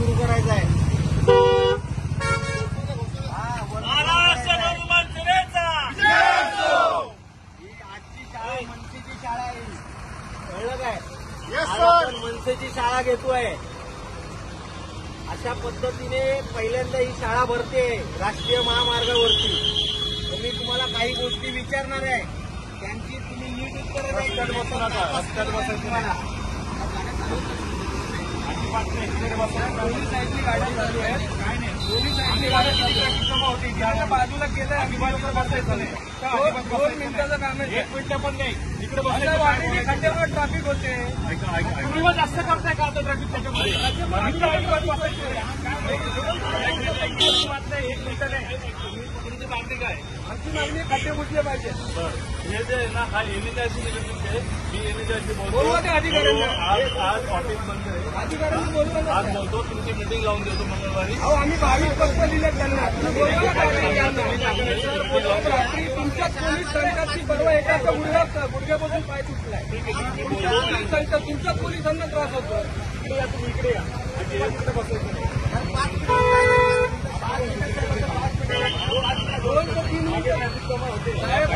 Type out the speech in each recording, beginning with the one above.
सुरू करायचा आहे। महाराष्ट्र नवनिर्माण सेनेचा ही आजची शाळा मनसेची शाळा आहे, कळलं काय? आज आपण मनसेची शाळा घेतोय। अशा पद्धतीने पहिल्यांदा ही शाळा भरते राष्ट्रीय महामार्गावरती। मी तुम्हाला काही गोष्टी विचारणार आहे, त्यांची तुम्ही नीट उत्तरं द्यायची। तुम्हाला पोलिसांची गाडी चालू आहे, काय नाही पोलिसांची गाडी जमा होती, ज्याच्या बाजूला केलं अजिबात बसायचं नाही। 2 मिनिटाचं काम आहे, 1 मिनिट पण नाही। इकडे बसायचं खड्ड्यावर ट्रॅफिक होते। तुम्ही मग जास्त करताय का आता ट्रॅफिक त्याच्यामध्ये? 1 मिनिट नाही, तुमची मागणी काय? आमची मागणी खड्डे बुजले पाहिजे। हे जे आहे ना, हा एनएचआयसी निगडीत आहे, मी एनएचआयसी बोलतो अधिकाऱ्यांना। आज ऑफिस बंद आहे, अधिकाऱ्यांनी बोलतो, आज बोलतो, तुमची मीटिंग लावून देतो मंगळवारी। आम्ही 22 पत्र दिले त्यांना, तुमच्या पोलीस संघाची परवा एकाचा गुडघ्यापासून पाय तुटलाय। तुमच्या पोलिसांना त्रास होतो। इकडे या, तुम्ही इकडे या, तिकडे बसायचं नाही। 2 ते 3 मिनिटं ट्रॅफिक जमा होते। ट्रॅफिक आहे,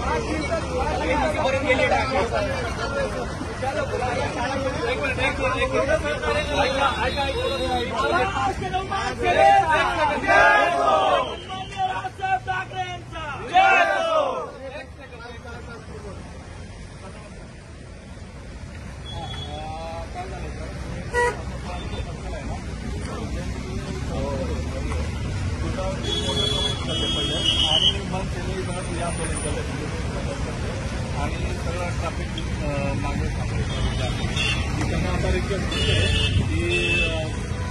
5 मिनिटापर्यंत गेले ट्रॅफिक। आणि मग त्यांनी आणि सगळं ट्रॅफिक मागे त्यांना आता रिक्वेस्ट आहे की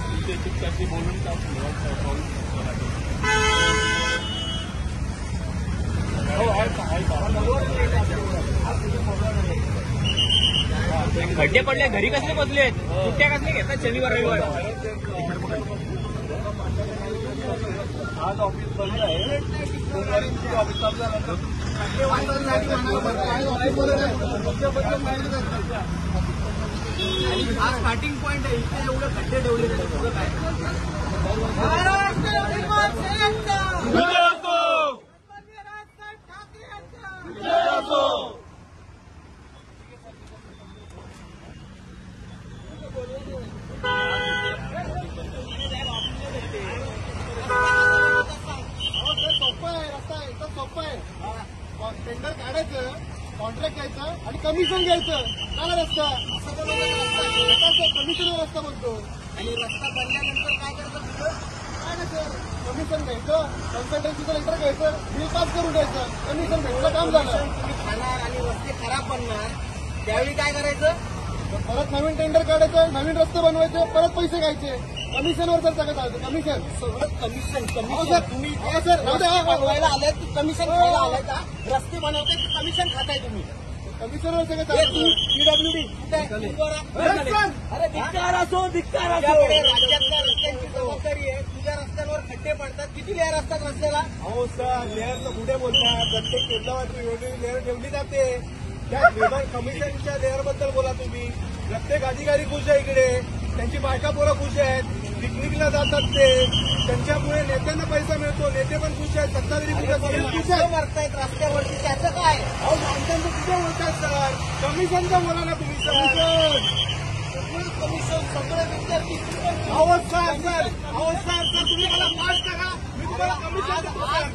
तुमच्या शिक्षकाशी बोलून का खड्डे पडले, घरी कसले बसले, सुट्ट्या कसले घेतात शनिवार रविवार? आज ऑफिस बंद आहे, ऑफिस चालू झाल्यानंतर आणि हा स्टार्टिंग पॉइंट आहे, इथे एवढं खड्डे ठेवले पुढं काय? टेंडर काढायचं, कॉन्ट्रॅक्ट घ्यायचं आणि कमिशन घ्यायचं, काला रस्ता कमिशनवर रस्ता बनतो। आणि रस्ता बनल्यानंतर काय करायचं, काय नाही सर, कमिशन घ्यायचं, कन्सल्टन्सीचं लेटर घ्यायचं, बिल पास करून द्यायचं, कमिशन घ्यायचं, काम झालं। तुम्ही खाणार आणि रस्ते खराब बनणार, त्यावेळी काय करायचं, परत नवीन टेंडर काढायचं, नवीन रस्ते बनवायचे, परत पैसे घ्यायचे, कमिशनवर जर सगळं चालतं। कमिशन सगळं कमिशन तुम्ही सर बनवायला आलाय की कमिशन खायला आलाय का? रस्ते बनवताय की कमिशन खाताय तुम्ही? कमिशनवर सगळं चालतं। पीडब्ल्यूडी अरे धिक्कार असो, धिक्कार असो, राज्यातल्या रस्त्यांची जबाबदारी आहे। तुझ्या रस्त्यांवर खड्डे पडतात, किती लेअर असतात रस्त्याला? अहो सर, लेअरचं कुठे बोलतात, प्रत्येक केंद्रावरती वेगवेगळी लेअर ठेवली जाते। त्या लेबर कमिशनच्या लेअरबद्दल बोला तुम्ही। प्रत्येक अधिकारी खुश आहे इकडे, त्यांची बायका पोरं खुश आहेत, पिकनिकला जातात ते, त्यांच्यामुळे नेत्यांना पैसा मिळतो, नेते पण खुश आहेत, सत्ताधारी खुश मारतायत रस्त्यावरती, त्याचं काय? अहो माणसांचं कुठे बोलतायत सर, कमिशनचं बोला ना तुम्ही। कमिशन सगळे विद्यार्थी तुम्ही मला पास करा, मी तुम्हाला कमिशन।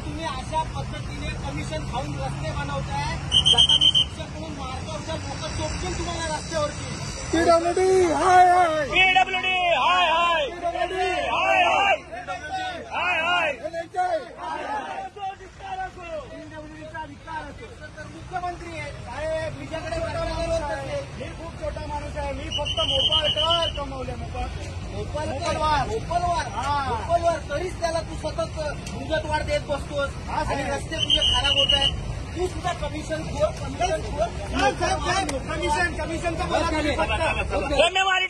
तुम्ही अशा पद्धतीने कमिशन खाऊन रस्ते बनवताय, जसा मी शिक्षक म्हणून मार्गावरच्या लोक चोपतील तुम्हाला रस्त्यावरती। पीडब्ल्यूडी हाय हाय, पीडब्ल्यूडी हाय हाय, पीडब्ल्यूडी हाय हाय, हाय हाय, पीडब्ल्यूडीचा अधिकार असतो। तर मुख्यमंत्री आहे साहेब, तुझ्याकडे मी खूप छोटा माणूस आहे, मी फक्त मोपाळकर कमवले, मोपलवार तरीच त्याला तू सतत मुदतवाढ देत बसतोस आणि रस्ते तुझे खराब होत आहेत। तू सुद्धा कमिशनचा बोला। धन्यवाद।